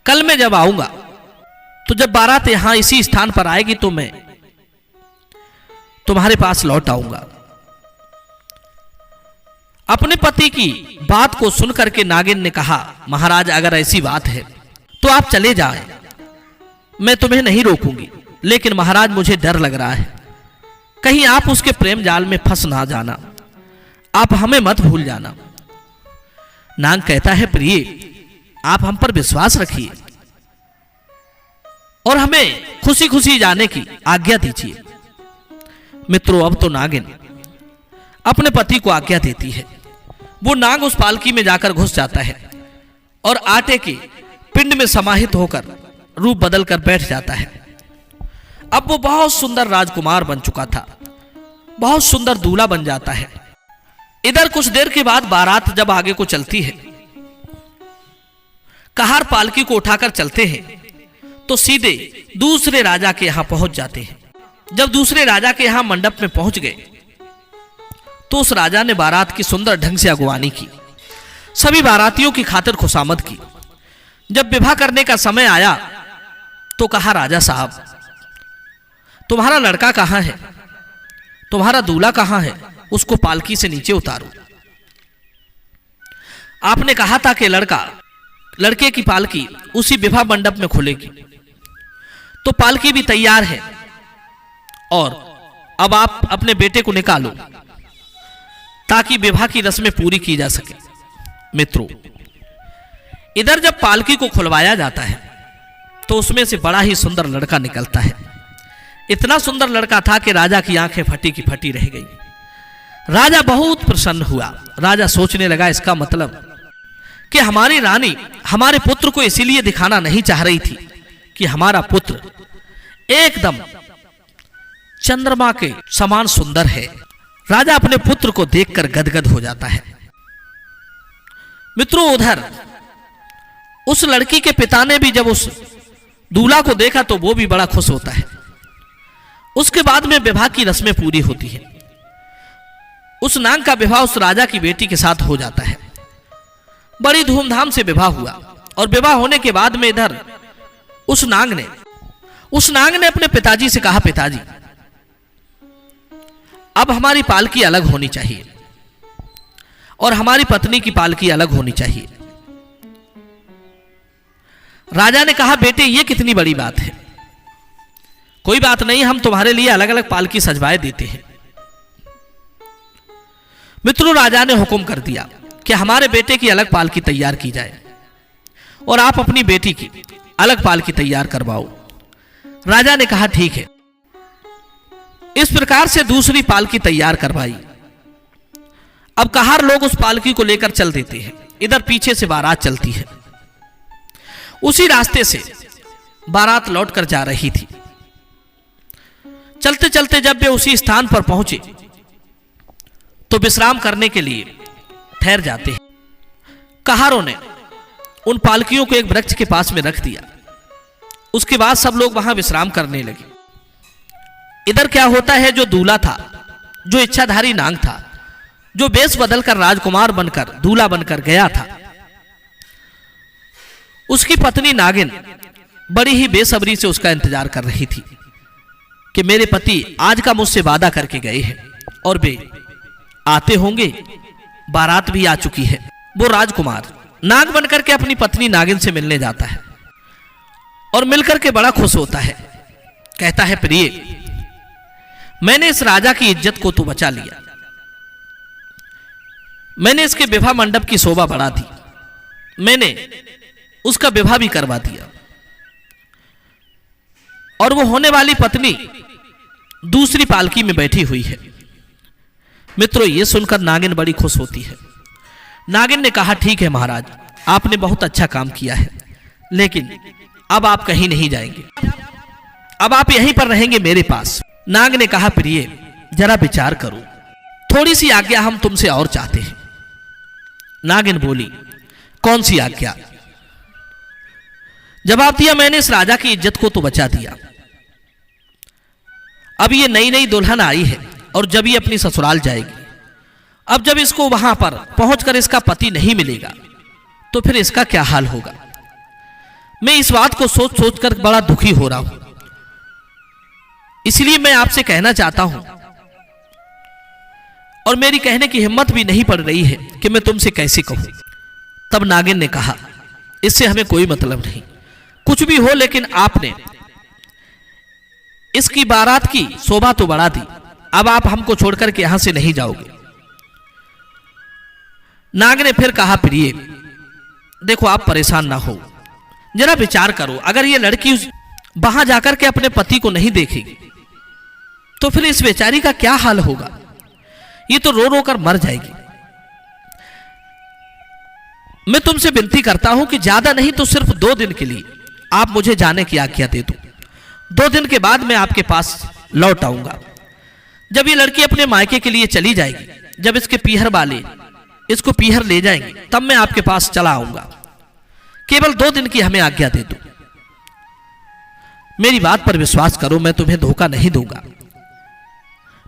S1: कल मैं जब आऊंगा तो जब बारात यहां इसी स्थान पर आएगी तो मैं तुम्हारे पास लौट आऊंगा। अपने पति की बात को सुनकर के नागिन ने कहा, महाराज, अगर ऐसी बात है तो आप चले जाएं, मैं तुम्हें नहीं रोकूंगी, लेकिन महाराज मुझे डर लग रहा है, कहीं आप उसके प्रेम जाल में फंस ना जाना, आप हमें मत भूल जाना। नाग कहता है, प्रिय आप हम पर विश्वास रखिए और हमें खुशी खुशी जाने की आज्ञा दीजिए। मित्रों, अब तो नागिन अपने पति को आज्ञा देती है। वो नाग उस पालकी में जाकर घुस जाता है और आटे के पिंड में समाहित होकर रूप बदलकर बैठ जाता है। अब वो बहुत सुंदर राजकुमार बन चुका था, बहुत सुंदर दूल्हा बन जाता है। इधर कुछ देर के बाद बारात जब आगे को चलती है, कहार पालकी को उठाकर चलते हैं तो सीधे दूसरे राजा के यहां पहुंच जाते हैं। जब दूसरे राजा के यहां मंडप में पहुंच गए तो उस राजा ने बारात की सुंदर ढंग से अगवानी की, सभी बारातियों की खातिर खुशामद की। जब विवाह करने का समय आया तो कहा, राजा साहब तुम्हारा लड़का कहां है, तुम्हारा दूल्हा कहां है, उसको पालकी से नीचे उतारो। आपने कहा था कि लड़के की पालकी उसी विवाह मंडप में खुलेगी, तो पालकी भी तैयार है और अब आप अपने बेटे को निकालो ताकि विवाह की रस्में पूरी की जा सके। मित्रों, इधर जब पालकी को खुलवाया जाता है तो उसमें से बड़ा ही सुंदर लड़का निकलता है। इतना सुंदर लड़का था कि राजा की आंखें फटी की फटी रह गई। राजा बहुत प्रसन्न हुआ। राजा सोचने लगा, इसका मतलब कि हमारी रानी हमारे पुत्र को इसीलिए दिखाना नहीं चाह रही थी कि हमारा पुत्र एकदम चंद्रमा के समान सुंदर है। राजा अपने पुत्र को देखकर गदगद हो जाता है। मित्रों, उधर उस लड़की के पिता ने भी जब उस दूल्हा को देखा तो वो भी बड़ा खुश होता है। उसके बाद में विवाह की रस्में पूरी होती हैं। उस नाग का विवाह उस राजा की बेटी के साथ हो जाता है। बड़ी धूमधाम से विवाह हुआ और विवाह होने के बाद में इधर उस नाग ने अपने पिताजी से कहा, पिताजी अब हमारी पालकी अलग होनी चाहिए और हमारी पत्नी की पालकी अलग होनी चाहिए। राजा ने कहा, बेटे ये कितनी बड़ी बात है, कोई बात नहीं, हम तुम्हारे लिए अलग अलग पालकी सजवाए देते हैं। मित्रों, राजा ने हुक्म कर दिया कि हमारे बेटे की अलग पालकी तैयार की जाए और आप अपनी बेटी की अलग पालकी तैयार करवाओ। राजा ने कहा, ठीक है। इस प्रकार से दूसरी पालकी तैयार करवाई। अब कहार लोग उस पालकी को लेकर चल देते हैं। इधर पीछे से बारात चलती है। उसी रास्ते से बारात लौटकर जा रही थी। चलते चलते जब वे उसी स्थान पर पहुंचे तो विश्राम करने के लिए ठहर जाते हैं। कहारों ने उन पालकियों को एक वृक्ष के पास में रख दिया। उसके बाद सब लोग वहां विश्राम करने लगे। इधर क्या होता है, जो दूल्हा था, जो इच्छाधारी नाग था, जो वेश बदलकर राजकुमार बनकर दूल्हा बनकर गया था, उसकी पत्नी नागिन बड़ी ही बेसब्री से उसका इंतजार कर रही थी कि मेरे पति आज का मुझसे वादा करके गए हैं और वे आते होंगे। बारात भी आ चुकी है। वो राजकुमार नाग बनकर के अपनी पत्नी नागिन से मिलने जाता है और मिलकर के बड़ा खुश होता है। कहता है, प्रिय मैंने इस राजा की इज्जत को तो बचा लिया, मैंने इसके विवाह मंडप की शोभा बढ़ा दी, मैंने उसका विवाह भी करवा दिया और वो होने वाली पत्नी दूसरी पालकी में बैठी हुई है। मित्रों, ये सुनकर नागिन बड़ी खुश होती है। नागिन ने कहा, ठीक है महाराज, आपने बहुत अच्छा काम किया है, लेकिन अब आप कहीं नहीं जाएंगे, अब आप यहीं पर रहेंगे मेरे पास। नाग ने कहा, प्रिय जरा विचार करो, थोड़ी सी आज्ञा हम तुमसे और चाहते हैं। नागिन बोली, कौन सी आज्ञा? जवाब दिया, मैंने इस राजा की इज्जत को तो बचा दिया, अब ये नई नई दुल्हन आई है और जब ये अपनी ससुराल जाएगी, अब जब इसको वहां पर पहुंचकर इसका पति नहीं मिलेगा तो फिर इसका क्या हाल होगा। मैं इस बात को सोच सोचकर बड़ा दुखी हो रहा हूं, इसलिए मैं आपसे कहना चाहता हूं और मेरी कहने की हिम्मत भी नहीं पड़ रही है कि मैं तुमसे कैसे कहूं। तब नागिन ने कहा, इससे हमें कोई मतलब नहीं, कुछ भी हो, लेकिन आपने इसकी बारात की शोभा तो बढ़ा दी, अब आप हमको छोड़कर के यहां से नहीं जाओगे। नाग ने फिर कहा, प्रिय देखो आप परेशान ना हो, जरा विचार करो, अगर ये लड़की वहां जाकर के अपने पति को नहीं देखेगी तो फिर इस बेचारी का क्या हाल होगा, ये तो रो रो कर मर जाएगी। मैं तुमसे विनती करता हूं कि ज्यादा नहीं तो सिर्फ 2 दिन के लिए आप मुझे जाने की आज्ञा दे दो। 2 दिन के बाद मैं आपके पास लौट आऊंगा। जब ये लड़की अपने मायके के लिए चली जाएगी, जब इसके पीहर वाले इसको पीहर ले जाएंगे, तब मैं आपके पास चला आऊंगा। केवल 2 दिन की हमें आज्ञा दे दो। मेरी बात पर विश्वास करो, मैं तुम्हें धोखा नहीं दूंगा।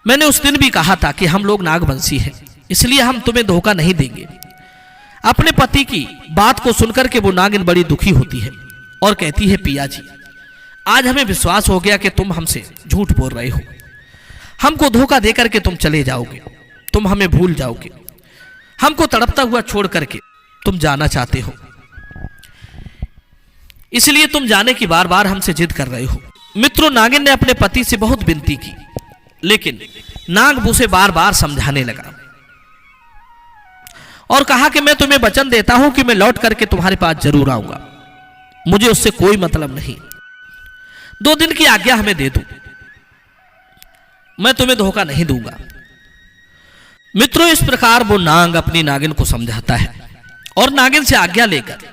S1: मैंने उस दिन भी कहा था कि हम लोग नागवंशी हैं, इसलिए हम तुम्हें धोखा नहीं देंगे। अपने पति की बात को सुनकर के वो नागिन बड़ी दुखी होती है और कहती है, पिया जी आज हमें विश्वास हो गया कि तुम हमसे झूठ बोल रहे हो। हमको धोखा देकर के तुम चले जाओगे, तुम हमें भूल जाओगे, हमको तड़पता हुआ छोड़ करके तुम जाना चाहते हो, इसलिए तुम जाने की बार बार हमसे जिद कर रहे हो। मित्रों, नागिन ने अपने पति से बहुत विनती की, लेकिन नाग उसे बार बार समझाने लगा और कहा कि मैं तुम्हें वचन देता हूं कि मैं लौट करके तुम्हारे पास जरूर आऊंगा, मुझे उससे कोई मतलब नहीं। 2 दिन की आज्ञा हमें दे दो, मैं तुम्हें धोखा नहीं दूंगा। मित्रों, इस प्रकार वो नाग अपनी नागिन को समझाता है और नागिन से आज्ञा लेकर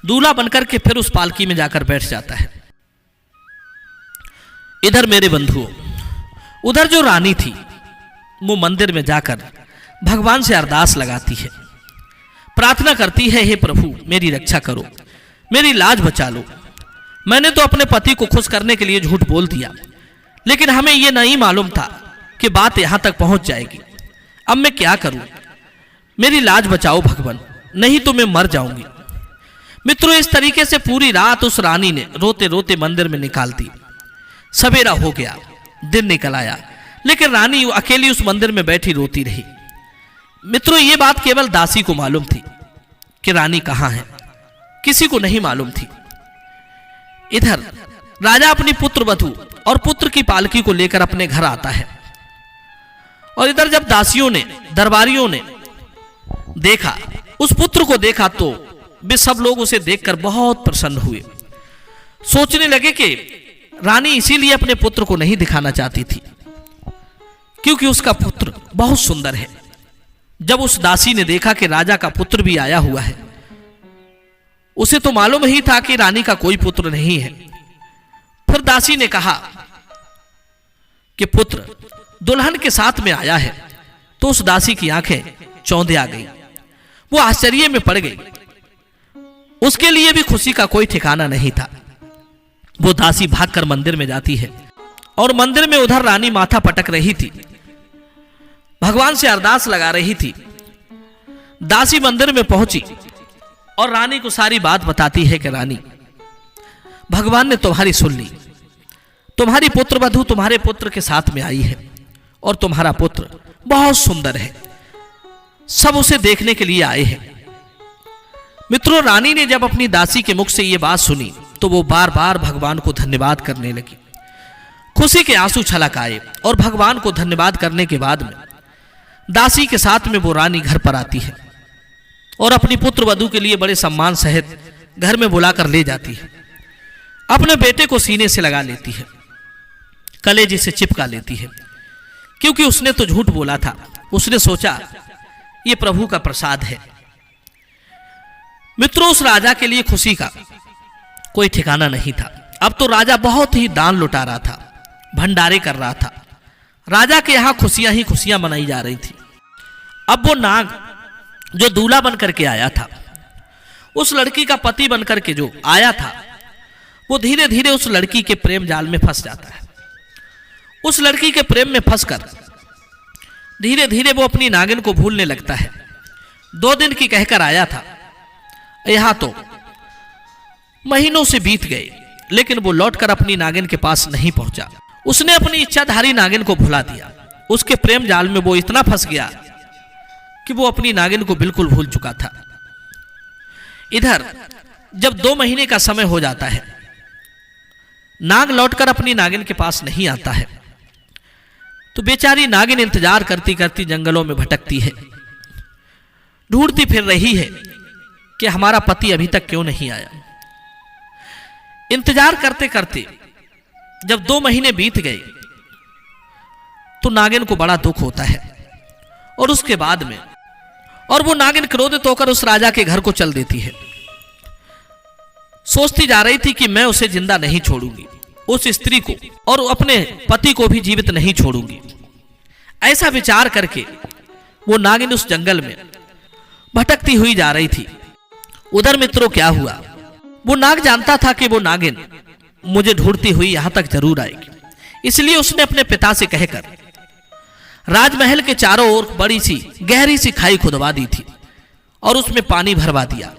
S1: दूल्हा बनकर के फिर उस पालकी में जाकर बैठ जाता है। इधर मेरे बंधुओं, उधर जो रानी थी वो मंदिर में जाकर भगवान से अरदास लगाती है, प्रार्थना करती है, हे प्रभु मेरी रक्षा करो, मेरी लाज बचा लो। मैंने तो अपने पति को खुश करने के लिए झूठ बोल दिया, लेकिन हमें यह नहीं मालूम था कि बात यहां तक पहुंच जाएगी। अब मैं क्या करूं, मेरी लाज बचाओ भगवान, नहीं तो मैं मर जाऊंगी। मित्रों, इस तरीके से पूरी रात उस रानी ने रोते रोते मंदिर में निकाल दी। सवेरा हो गया, दिन निकल आया, लेकिन रानी अकेली उस मंदिर में बैठी रोती रही। मित्रों, ये बात केवल दासी को मालूम थी कि रानी कहां है, किसी को नहीं मालूम थी। इधर राजा अपनी पुत्र वधू और पुत्र की पालकी को लेकर अपने घर आता है और इधर जब दासियों ने, दरबारियों ने देखा, उस पुत्र को देखा, तो वे सब लोग उसे देखकर बहुत प्रसन्न हुए। सोचने लगे कि रानी इसीलिए अपने पुत्र को नहीं दिखाना चाहती थी क्योंकि उसका पुत्र बहुत सुंदर है। जब उस दासी ने देखा कि राजा का पुत्र भी आया हुआ है, उसे तो मालूम ही था कि रानी का कोई पुत्र नहीं है। फिर दासी ने कहा कि पुत्र दुल्हन के साथ में आया है, तो उस दासी की आंखें चौंधे आ गई, वो आश्चर्य में पड़ गई। उसके लिए भी खुशी का कोई ठिकाना नहीं था। वो दासी भागकर मंदिर में जाती है और मंदिर में उधर रानी माथा पटक रही थी, भगवान से अरदास लगा रही थी। दासी मंदिर में पहुंची और रानी को सारी बात बताती है कि रानी, भगवान ने तुम्हारी सुन ली, तुम्हारी पुत्र वधू तुम्हारे पुत्र के साथ में आई है और तुम्हारा पुत्र बहुत सुंदर है, सब उसे देखने के लिए आए हैं। मित्रों, रानी ने जब अपनी दासी के मुख से यह बात सुनी तो वो बार बार भगवान को धन्यवाद करने लगी। खुशी के आंसू छलक आए और भगवान को धन्यवाद करने के बाद में दासी के साथ में वो रानी घर पर आती है और अपनी पुत्र वधू के लिए बड़े सम्मान सहित घर में बुलाकर ले जाती है। अपने बेटे को सीने से लगा लेती है, कलेजे से चिपका लेती है, क्योंकि उसने तो झूठ बोला था। उसने सोचा ये प्रभु का प्रसाद है। मित्रों, उस राजा के लिए खुशी का कोई ठिकाना नहीं था। अब तो राजा बहुत ही दान लुटा रहा था, भंडारे कर रहा था। राजा के यहां खुशियां ही खुशियां मनाई जा रही थी। अब वो नाग जो दूल्हा बन करके आया था, उस लड़की का पति बन करके जो आया था, वो धीरे धीरे उस लड़की के प्रेम जाल में फंस जाता है। उस लड़की के प्रेम में फंसकर धीरे धीरे वो अपनी नागिन को भूलने लगता है। 2 दिन की कहकर आया था, यहां तो महीनों से बीत गए, लेकिन वो लौटकर अपनी नागिन के पास नहीं पहुंचा। उसने अपनी इच्छाधारी नागिन को भुला दिया। उसके प्रेम जाल में वो इतना फंस गया कि वो अपनी नागिन को बिल्कुल भूल चुका था। इधर जब 2 महीने का समय हो जाता है, नाग लौटकर अपनी नागिन के पास नहीं आता है, तो बेचारी नागिन इंतजार करती करती जंगलों में भटकती है, ढूंढती फिर रही है कि हमारा पति अभी तक क्यों नहीं आया। इंतजार करते करते जब 2 महीने बीत गए तो नागिन को बड़ा दुख होता है और उसके बाद में और वो नागिन क्रोधित होकर उस राजा के घर को चल देती है। सोचती जा रही थी कि मैं उसे जिंदा नहीं छोड़ूंगी, उस स्त्री को और अपने पति को भी जीवित नहीं छोड़ूंगी। ऐसा विचार करके वो नागिन उस जंगल में भटकती हुई जा रही थी। उधर मित्रों क्या हुआ, वो नाग जानता था कि वो नागिन मुझे ढूंढती हुई यहां तक जरूर आएगी, इसलिए उसने अपने पिता से कहकर राजमहल के चारों ओर बड़ी सी गहरी सी खाई खुदवा दी थी और उसमें पानी भरवा दिया।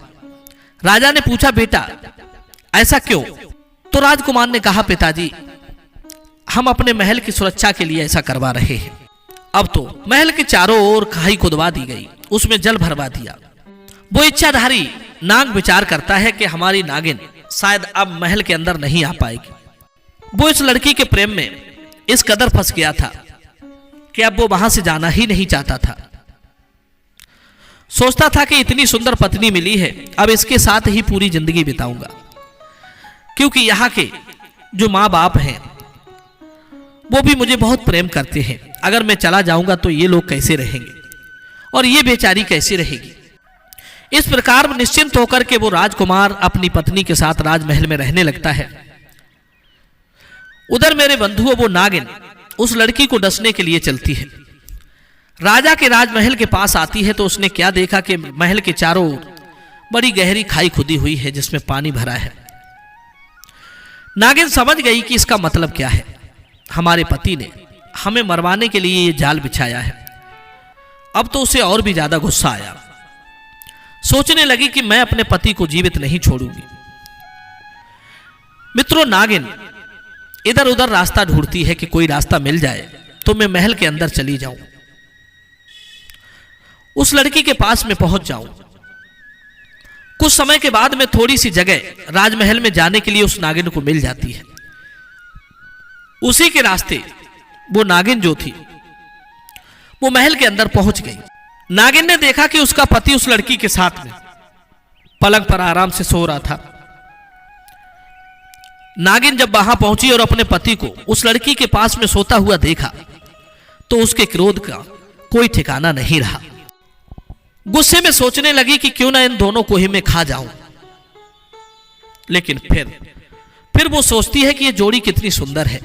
S1: राजा ने पूछा, बेटा ऐसा क्यों? तो राजकुमार ने कहा, पिताजी हम अपने महल की सुरक्षा के लिए ऐसा करवा रहे हैं। अब तो महल के चारों ओर खाई खुदवा दी गई, उसमें जल भरवा दिया। वो इच्छाधारी नाग विचार करता है कि हमारी नागिन शायद अब महल के अंदर नहीं आ पाएगी। वो इस लड़की के प्रेम में इस कदर फंस गया था कि अब वो वहां से जाना ही नहीं चाहता था। सोचता था कि इतनी सुंदर पत्नी मिली है, अब इसके साथ ही पूरी जिंदगी बिताऊंगा, क्योंकि यहाँ के जो माँ बाप हैं वो भी मुझे बहुत प्रेम करते हैं। अगर मैं चला जाऊंगा तो ये लोग कैसे रहेंगे और ये बेचारी कैसे रहेगी। इस प्रकार निश्चिंत होकर के वो राजकुमार अपनी पत्नी के साथ राजमहल में रहने लगता है। उधर मेरे बंधुओं वो नागिन उस लड़की को डसने के लिए चलती है। राजा के राजमहल के पास आती है तो उसने क्या देखा कि महल के चारों ओर बड़ी गहरी खाई खुदी हुई है जिसमें पानी भरा है। नागिन समझ गई कि इसका मतलब क्या है, हमारे पति ने हमें मरवाने के लिए ये जाल बिछाया है। अब तो उसे और भी ज्यादा गुस्सा आया। सोचने लगी कि मैं अपने पति को जीवित नहीं छोड़ूंगी। मित्रों, नागिन इधर उधर रास्ता ढूंढती है कि कोई रास्ता मिल जाए तो मैं महल के अंदर चली जाऊं, उस लड़की के पास में पहुंच जाऊं। कुछ समय के बाद में थोड़ी सी जगह राजमहल में जाने के लिए उस नागिन को मिल जाती है। उसी के रास्ते वो नागिन जो थी वो महल के अंदर पहुंच गई। नागिन ने देखा कि उसका पति उस लड़की के साथ में पलंग पर आराम से सो रहा था। नागिन जब वहां पहुंची और अपने पति को उस लड़की के पास में सोता हुआ देखा तो उसके क्रोध का कोई ठिकाना नहीं रहा। गुस्से में सोचने लगी कि क्यों ना इन दोनों को ही मैं खा जाऊं। लेकिन फिर वो सोचती है कि ये जोड़ी कितनी सुंदर है,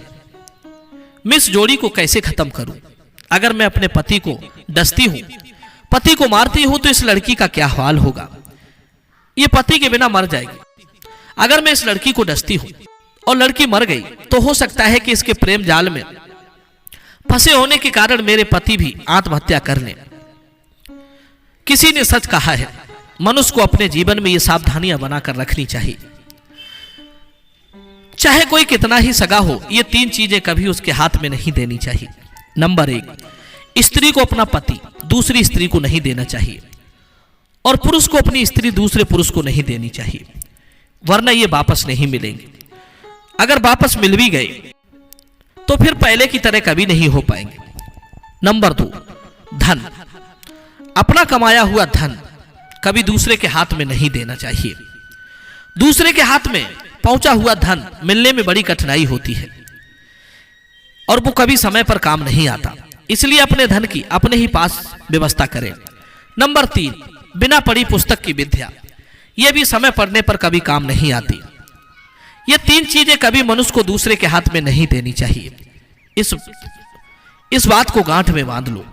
S1: मैं इस जोड़ी को कैसे खत्म करूं। अगर मैं अपने पति को डसती हूं, पति को मारती हूं तो इस लड़की का क्या हाल होगा, ये पति के बिना मर जाएगी। अगर मैं इस लड़की को डसती हूं और लड़की मर गई तो हो सकता है कि इसके प्रेम जाल में फंसे होने के कारण मेरे पति भी आत्महत्या कर लें। किसी ने सच कहा है, मनुष्य को अपने जीवन में ये सावधानियां बनाकर रखनी चाहिए। चाहे कोई कितना ही सगा हो, ये 3 चीजें कभी उसके हाथ में नहीं देनी चाहिए। नंबर 1, स्त्री को अपना पति दूसरी स्त्री को नहीं देना चाहिए और पुरुष को अपनी स्त्री दूसरे पुरुष को नहीं देनी चाहिए, वरना ये वापस नहीं मिलेंगे। अगर वापस मिल भी गए तो फिर पहले की तरह कभी नहीं हो पाएंगे। नंबर 2, धन, अपना कमाया हुआ धन कभी दूसरे के हाथ में नहीं देना चाहिए। दूसरे के हाथ में पहुंचा हुआ धन मिलने में बड़ी कठिनाई होती है और वो कभी समय पर काम नहीं आता, इसलिए अपने धन की अपने ही पास व्यवस्था करें। नंबर 3, बिना पढ़ी पुस्तक की विद्या, यह भी समय पड़ने पर कभी काम नहीं आती। ये 3 चीजें कभी मनुष्य को दूसरे के हाथ में नहीं देनी चाहिए। इस बात को गांठ में बांध लो।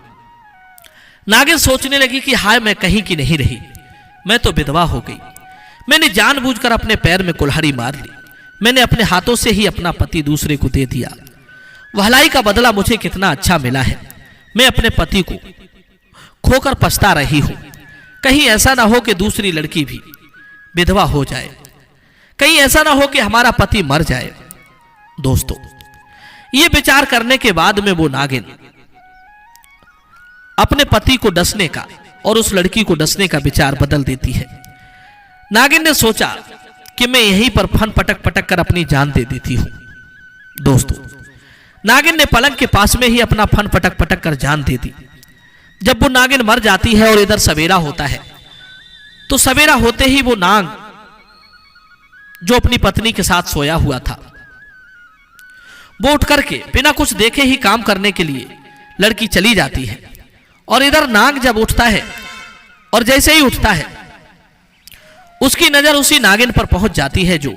S1: नागिन सोचने लगी कि हाय, मैं कहीं की नहीं रही, मैं तो विधवा हो गई। मैंने जानबूझकर अपने पैर में कुल्हाड़ी मार ली, मैंने अपने हाथों से ही अपना पति दूसरे को दे दिया। भलाई का बदला मुझे कितना अच्छा मिला है। मैं अपने पति को खोकर पछता रही हूं। कहीं ऐसा ना हो कि दूसरी लड़की भी विधवा हो जाए, कहीं ऐसा ना हो कि हमारा पति मर जाए। दोस्तों, ये विचार करने के बाद में वो नागिन अपने पति को डसने का और उस लड़की को डसने का विचार बदल देती है। नागिन ने सोचा कि मैं यहीं पर फन पटक पटक कर अपनी जान दे देती हूं। दोस्तों, नागिन ने पलंग के पास में ही अपना फन पटक पटक कर जान दे दी। जब वो नागिन मर जाती है और इधर सवेरा होता है, तो सवेरा होते ही वो नाग जो अपनी पत्नी के साथ सोया हुआ था, वो उठ करके बिना कुछ देखे ही काम करने के लिए लड़की चली जाती है। और इधर नाग जब उठता है और जैसे ही उठता है, उसकी नजर उसी नागिन पर पहुंच जाती है जो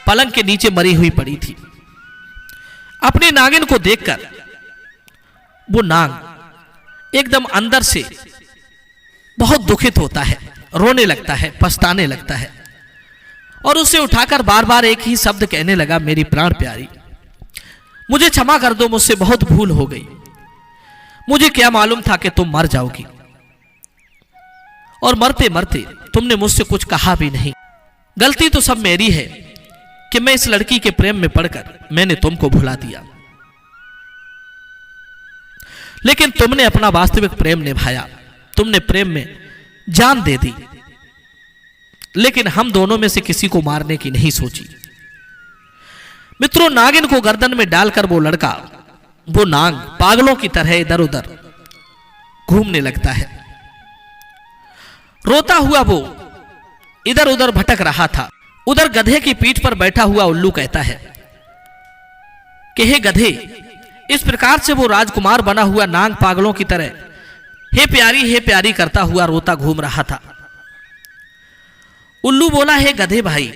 S1: पलंग के नीचे मरी हुई पड़ी थी। अपनी नागिन को देखकर वो नाग एकदम अंदर से बहुत दुखित होता है, रोने लगता है, पछताने लगता है और उसे उठाकर बार बार एक ही शब्द कहने लगा, मेरी प्राण प्यारी, मुझे क्षमा कर दो, मुझसे बहुत भूल हो गई। मुझे क्या मालूम था कि तुम मर जाओगी, और मरते मरते तुमने मुझसे कुछ कहा भी नहीं। गलती तो सब मेरी है कि मैं इस लड़की के प्रेम में पड़कर मैंने तुमको भुला दिया, लेकिन तुमने अपना वास्तविक प्रेम निभाया, तुमने प्रेम में जान दे दी, लेकिन हम दोनों में से किसी को मारने की नहीं सोची। मित्रों, नागिन को गर्दन में डालकर वो लड़का, वो नाग पागलों की तरह इधर उधर घूमने लगता है। रोता हुआ वो इधर उधर भटक रहा था। उधर गधे की पीठ पर बैठा हुआ उल्लू कहता है कि हे गधे, इस प्रकार से वो राजकुमार बना हुआ नाग पागलों की तरह हे प्यारी करता हुआ रोता घूम रहा था। उल्लू बोला, हे गधे भाई,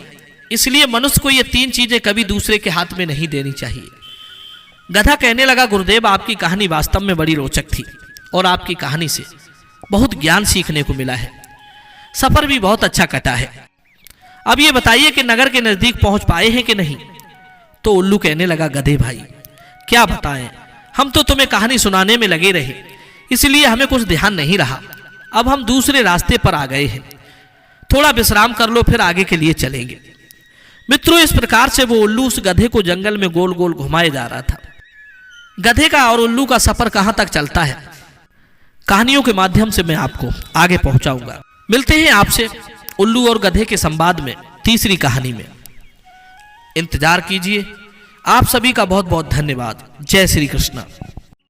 S1: इसलिए मनुष्य को ये तीन चीजें कभी दूसरे के हाथ में नहीं देनी चाहिए। गधा कहने लगा, गुरुदेव, आपकी कहानी वास्तव में बड़ी रोचक थी और आपकी कहानी से बहुत ज्ञान सीखने को मिला है। सफर भी बहुत अच्छा कटा है। अब ये बताइए कि नगर के नजदीक पहुंच पाए हैं कि नहीं? तो उल्लू कहने लगा, गधे भाई, क्या बताएं, हम तो तुम्हें कहानी सुनाने में लगे रहे, इसलिए हमें कुछ ध्यान नहीं रहा। अब हम दूसरे रास्ते पर आ गए हैं, थोड़ा विश्राम कर लो, फिर आगे के लिए चलेंगे। मित्रों, इस प्रकार से वो उल्लू उस गधे को जंगल में गोल गोल घुमाए जा रहा था। गधे का और उल्लू का सफर कहां तक चलता है, कहानियों के माध्यम से मैं आपको आगे पहुंचाऊंगा। मिलते हैं आपसे उल्लू और गधे के संवाद में तीसरी कहानी में। इंतजार कीजिए। आप सभी का बहुत बहुत धन्यवाद। जय श्री कृष्ण।